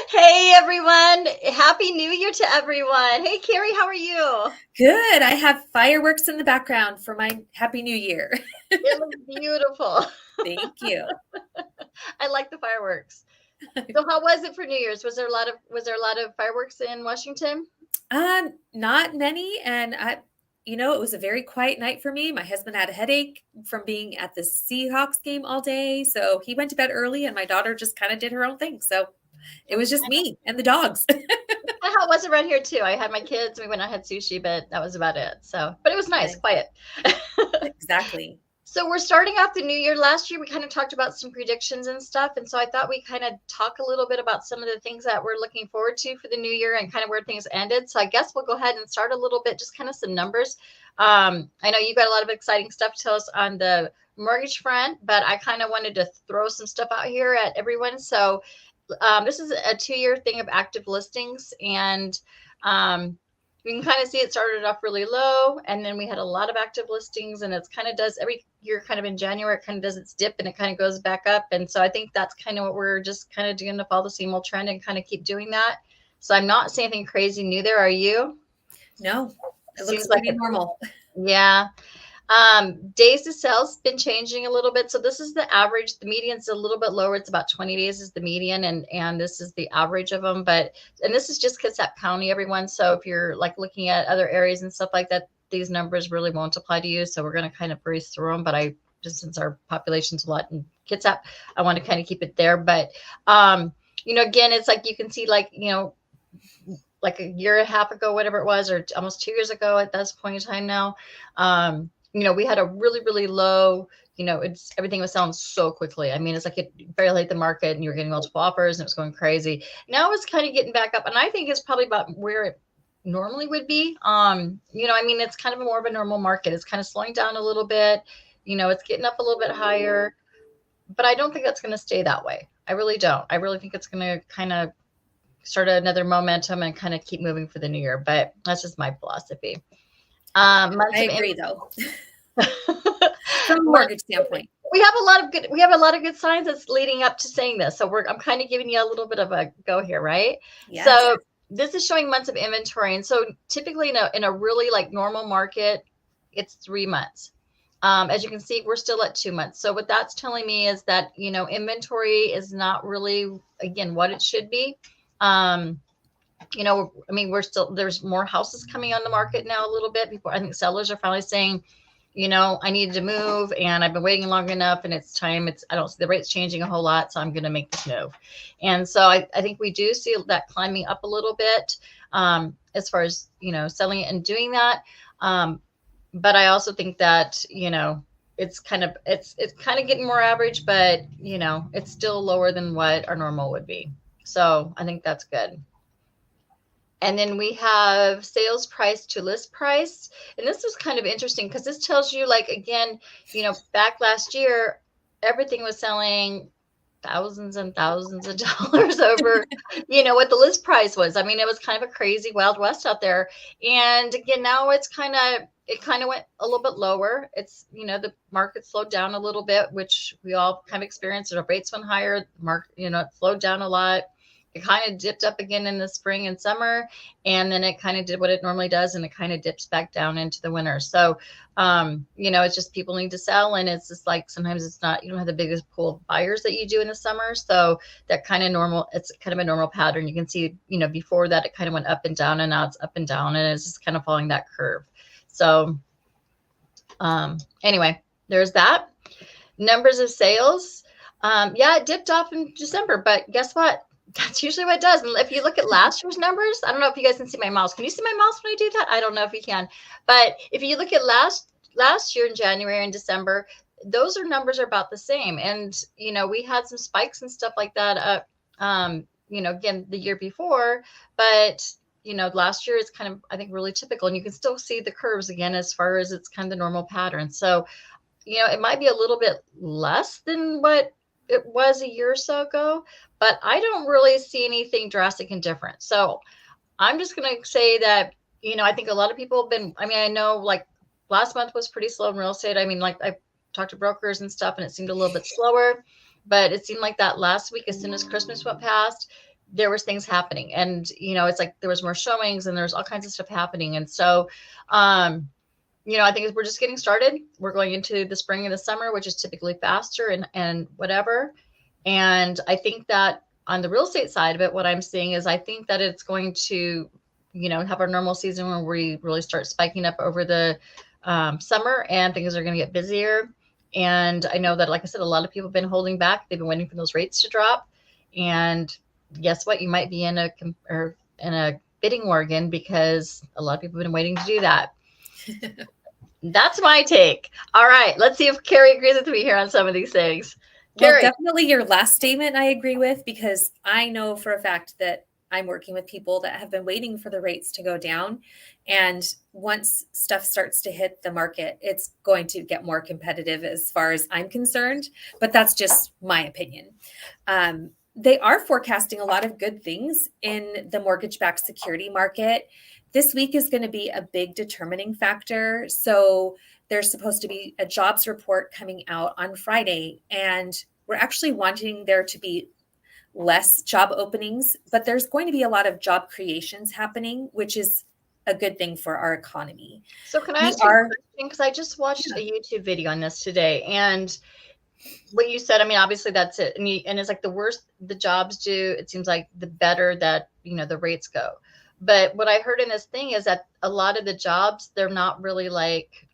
Hey everyone. Happy New Year to everyone. Hey Kerri, how are you? Good. I have fireworks in the background for my Happy New Year. It looks beautiful. Thank you. I like the fireworks. So how was it for New Year's? Was there a lot of fireworks in Washington? Not many, and it was a very quiet night for me. My husband had a headache from being at the Seahawks game all day, so he went to bed early, and my daughter just kind of did her own thing. So it was just me and the dogs. How it was around here too. I had my kids, we went out, had sushi, but that was about it. But it was nice, Nice. quiet. Exactly. So we're starting off the new year. Last year we kind of talked about some predictions and stuff, and so I thought we kind of talk a little bit about some of the things that we're looking forward to for the new year and kind of where things ended. So I guess we'll go ahead and start a little bit, just kind of some numbers. I know you got a lot of exciting stuff to tell us on the mortgage front, but I kind of wanted to throw some stuff out here at everyone. So this is a 2-year thing of active listings, and you can kind of see it started off really low, and then we had a lot of active listings, and it's kind of does every year, kind of in January, it kind of does its dip and it kind of goes back up. And so I think that's kind of what we're just kind of doing to follow the same old trend and kind of keep doing that. So I'm not seeing anything crazy new there. Are you? No, it looks Seems like pretty it. normal. Yeah. Days to sell's been changing a little bit. So this is the average. The median's a little bit lower. It's about 20 days is the median, and this is the average of them. And this is just Kitsap County, everyone. So if you're like looking at other areas and stuff like that, these numbers really won't apply to you. So we're going to kind of breeze through them. But I just, since our population's a lot in Kitsap, I want to kind of keep it there. But again, it's like you can see, like like a year and a half ago, whatever it was, or almost 2 years ago at this point in time now. We had a really, really low, it's everything was selling so quickly. I mean, it's like it barely hit the market and you were getting multiple offers and it was going crazy. Now it's kind of getting back up. And I think it's probably about where it normally would be. It's kind of more of a normal market. It's kind of slowing down a little bit. It's getting up a little bit higher, but I don't think that's going to stay that way. I really don't. I really think it's going to kind of start another momentum and kind of keep moving for the new year. But that's just my philosophy. I Months of agree, though, from a Month- mortgage standpoint. we have a lot of good signs that's leading up to saying this. So I'm kind of giving you a little bit of a go here, right? Yes. So this is showing months of inventory. And so typically in a really like normal market, it's 3 months. As you can see, we're still at 2 months. So what that's telling me is that, inventory is not really, again, what it should be. Um, we're still, there's more houses coming on the market now a little bit. People, I think sellers are finally saying, I needed to move and I've been waiting long enough and it's time. I don't see the rates changing a whole lot, so I'm going to make this move. And so I think we do see that climbing up a little bit, as far as, selling it and doing that. But I also think that, it's kind of getting more average, but it's still lower than what our normal would be. So I think that's good. And then we have sales price to list price. And this was kind of interesting because this tells you, like, again, back last year, everything was selling thousands and thousands of dollars over, what the list price was. I mean, it was kind of a crazy Wild West out there. And again, now it kind of went a little bit lower. It's, the market slowed down a little bit, which we all kind of experienced. Our rates went higher. The market, it slowed down a lot. It kind of dipped up again in the spring and summer, and then it kind of did what it normally does, and it kind of dips back down into the winter. So, it's just people need to sell, and it's just like sometimes it's not, you don't have the biggest pool of buyers that you do in the summer. So that kind of normal, it's kind of a normal pattern. You can see, before that it kind of went up and down, and now it's up and down, and it's just kind of following that curve. So, anyway, there's that. Numbers of sales. Yeah, it dipped off in December, but guess what? That's usually what it does. And if you look at last year's numbers, I don't know if you guys can see my mouse. Can you see my mouse when I do that? I don't know if you can. But if you look at last year in January and December, those numbers are about the same. And we had some spikes and stuff like that. Again, the year before, but last year is kind of, I think, really typical. And you can still see the curves again as far as it's kind of the normal pattern. So it might be a little bit less than what it was a year or so ago, but I don't really see anything drastic and different. So I'm just going to say that, I think a lot of people have been, I know like last month was pretty slow in real estate. I mean, like I talked to brokers and stuff and it seemed a little bit slower, but it seemed like that last week, as soon as Christmas went past, there was things happening. And, it's like there was more showings and there's all kinds of stuff happening. And so, I think we're just getting started. We're going into the spring and the summer, which is typically faster and whatever. And I think that on the real estate side of it, what I'm seeing is I think that it's going to, have our normal season where we really start spiking up over the summer, and things are going to get busier. And I know that, like I said, a lot of people have been holding back. They've been waiting for those rates to drop. And guess what? You might be in a bidding war again, because a lot of people have been waiting to do that. That's my take. All right. Let's see if Kerri agrees with me here on some of these things. Well, Kerri. definitely your last statement I agree with, because I know for a fact that I'm working with people that have been waiting for the rates to go down. And once stuff starts to hit the market, it's going to get more competitive as far as I'm concerned. But that's just my opinion. They are forecasting a lot of good things in the mortgage-backed security market. This week is going to be a big determining factor. So there's supposed to be a jobs report coming out on Friday, and we're actually wanting there to be less job openings, but there's going to be a lot of job creations happening, which is a good thing for our economy. So can I ask you a question? Because I just watched a YouTube video on this today, and what you said, I mean, obviously that's it. And it's like the worse the jobs do, it seems like the better that, the rates go. But what I heard in this thing is that a lot of the jobs, they're not really like,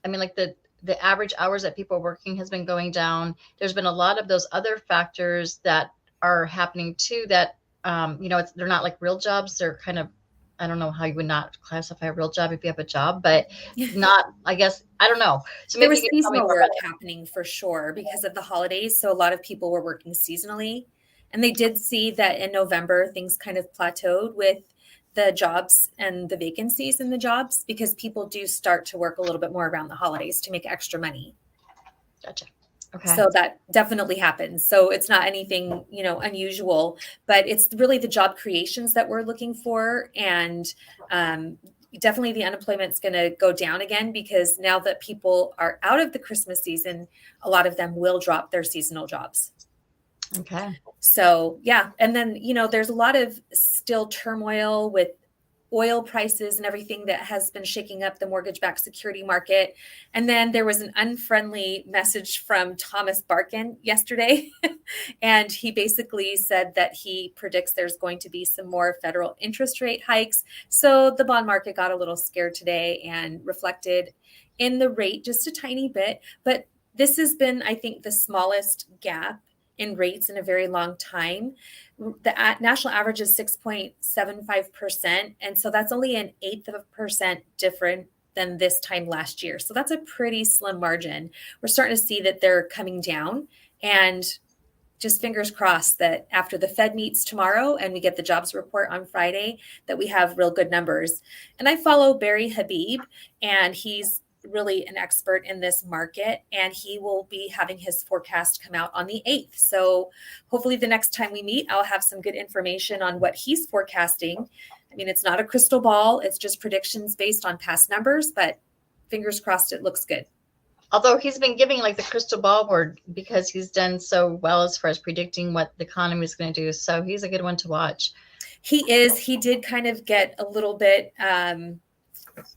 I mean, like the average hours that people are working has been going down. There's been a lot of those other factors that are happening too, that, they're not like real jobs. They're kind of, I don't know how you would not classify a real job if you have a job, but not, I guess, I don't know. So maybe there was seasonal work happening for sure because of the holidays. So a lot of people were working seasonally, and they did see that in November, things kind of plateaued with the jobs and the vacancies in the jobs, because people do start to work a little bit more around the holidays to make extra money. Gotcha. Okay. So that definitely happens. So it's not anything, unusual, but it's really the job creations that we're looking for. And definitely the unemployment's going to go down again, because now that people are out of the Christmas season, a lot of them will drop their seasonal jobs. Okay. So, yeah. And then, there's a lot of still turmoil with oil prices and everything that has been shaking up the mortgage-backed security market. And then there was an unfriendly message from Thomas Barkin yesterday. And he basically said that he predicts there's going to be some more federal interest rate hikes. So the bond market got a little scared today and reflected in the rate just a tiny bit. But this has been, I think, the smallest gap in rates in a very long time. The national average is 6.75%. And so that's only an eighth of a percent different than this time last year. So that's a pretty slim margin. We're starting to see that they're coming down, and just fingers crossed that after the Fed meets tomorrow and we get the jobs report on Friday, that we have real good numbers. And I follow Barry Habib, and he's really an expert in this market, and he will be having his forecast come out on the 8th. So hopefully the next time we meet, I'll have some good information on what he's forecasting. I mean, it's not a crystal ball. It's just predictions based on past numbers, but fingers crossed it looks good. Although he's been giving like the crystal ball word, because he's done so well as far as predicting what the economy is going to do. So he's a good one to watch. He did kind of get a little bit,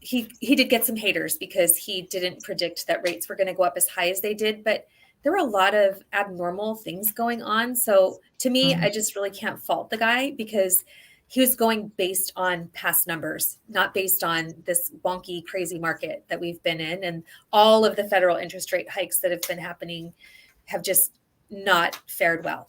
he did get some haters because he didn't predict that rates were going to go up as high as they did, but there were a lot of abnormal things going on. So to me, I just really can't fault the guy, because he was going based on past numbers, not based on this wonky, crazy market that we've been in. And all of the federal interest rate hikes that have been happening have just not fared well.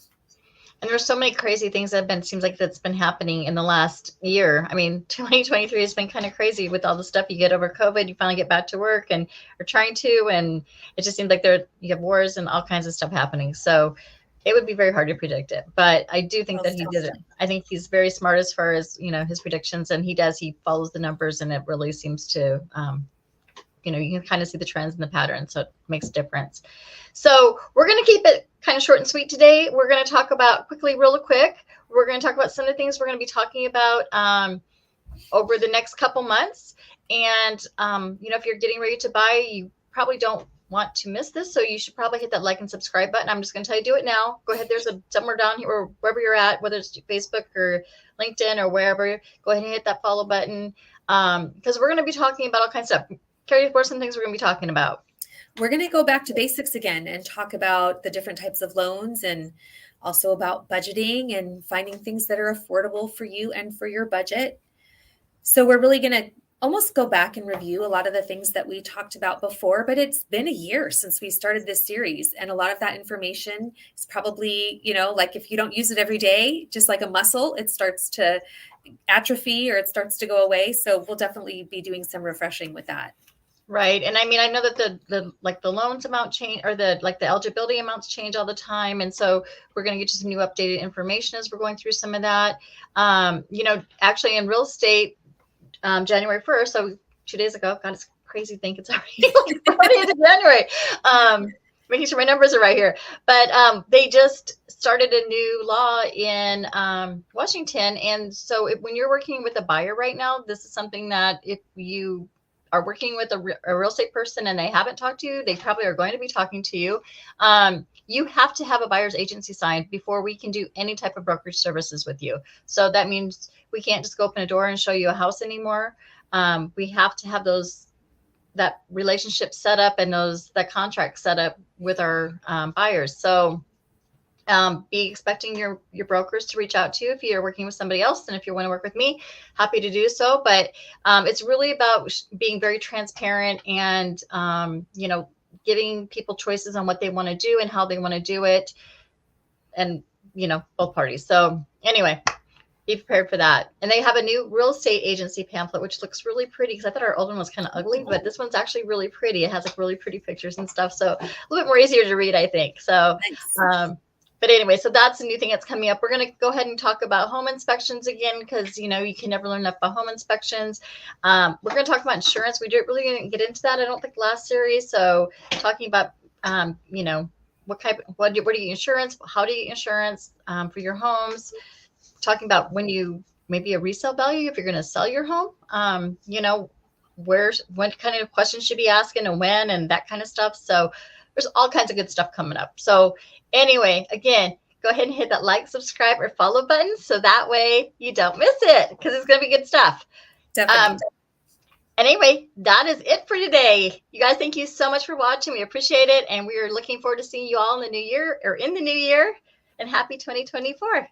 And there's so many crazy things that have been, seems like that's been happening in the last year. I mean, 2023 has been kind of crazy with all the stuff you get over COVID. You finally get back to work and are trying to, and it just seems like you have wars and all kinds of stuff happening. So it would be very hard to predict it. But I do think that he did it. I think he's very smart as far as, his predictions, and he follows the numbers, and it really seems to, you can kind of see the trends and the patterns. So it makes a difference. So we're going to keep it kind of short and sweet today. We're going to talk about real quick. We're going to talk about some of the things we're going to be talking about over the next couple months. And, if you're getting ready to buy, you probably don't want to miss this. So you should probably hit that like and subscribe button. I'm just going to tell you, do it now. Go ahead. There's somewhere down here or wherever you're at, whether it's Facebook or LinkedIn or wherever, go ahead and hit that follow button. Because we're going to be talking about all kinds of stuff. Kerri, what are some things we're going to be talking about? We're going to go back to basics again and talk about the different types of loans, and also about budgeting and finding things that are affordable for you and for your budget. So we're really going to almost go back and review a lot of the things that we talked about before, but it's been a year since we started this series. And a lot of that information is probably, like if you don't use it every day, just like a muscle, it starts to atrophy or it starts to go away. So we'll definitely be doing some refreshing with that. Right. And I mean, I know that the loans amount change, or the eligibility amounts change all the time. And so we're going to get you some new updated information as we're going through some of that. Actually in real estate, January 1st, so 2 days ago, God, it's crazy to think it's already into January. Making sure my numbers are right here. But they just started a new law in Washington. And so when you're working with a buyer right now, this is something that if you are working with a real estate person and they haven't talked to you, they probably are going to be talking to you. You have to have a buyer's agency signed before we can do any type of brokerage services with you. So that means we can't just go open a door and show you a house anymore. We have to have that relationship set up and that contract set up with our buyers. So be expecting your brokers to reach out to you if you're working with somebody else. And if you want to work with me, happy to do so. But it's really about being very transparent and, giving people choices on what they want to do and how they want to do it. And, both parties. So anyway, be prepared for that. And they have a new real estate agency pamphlet, which looks really pretty, because I thought our old one was kind of ugly, but this one's actually really pretty. It has like really pretty pictures and stuff. So a little bit more easier to read, I think. So, but anyway, so that's a new thing that's coming up. We're going to go ahead and talk about home inspections again, because, you can never learn enough about home inspections. We're going to talk about insurance. We really didn't get into that, I don't think, last series. So talking about, what do you get insurance? How do you get insurance for your homes? Talking about when you maybe a resale value, if you're going to sell your home, what kind of questions should be asking and when, and that kind of stuff. So there's all kinds of good stuff coming up. So anyway, again, go ahead and hit that like, subscribe, or follow button, so that way you don't miss it, because it's going to be good stuff. Definitely. Anyway, that is it for today. You guys, thank you so much for watching. We appreciate it. And we are looking forward to seeing you all in the new year, and happy 2024.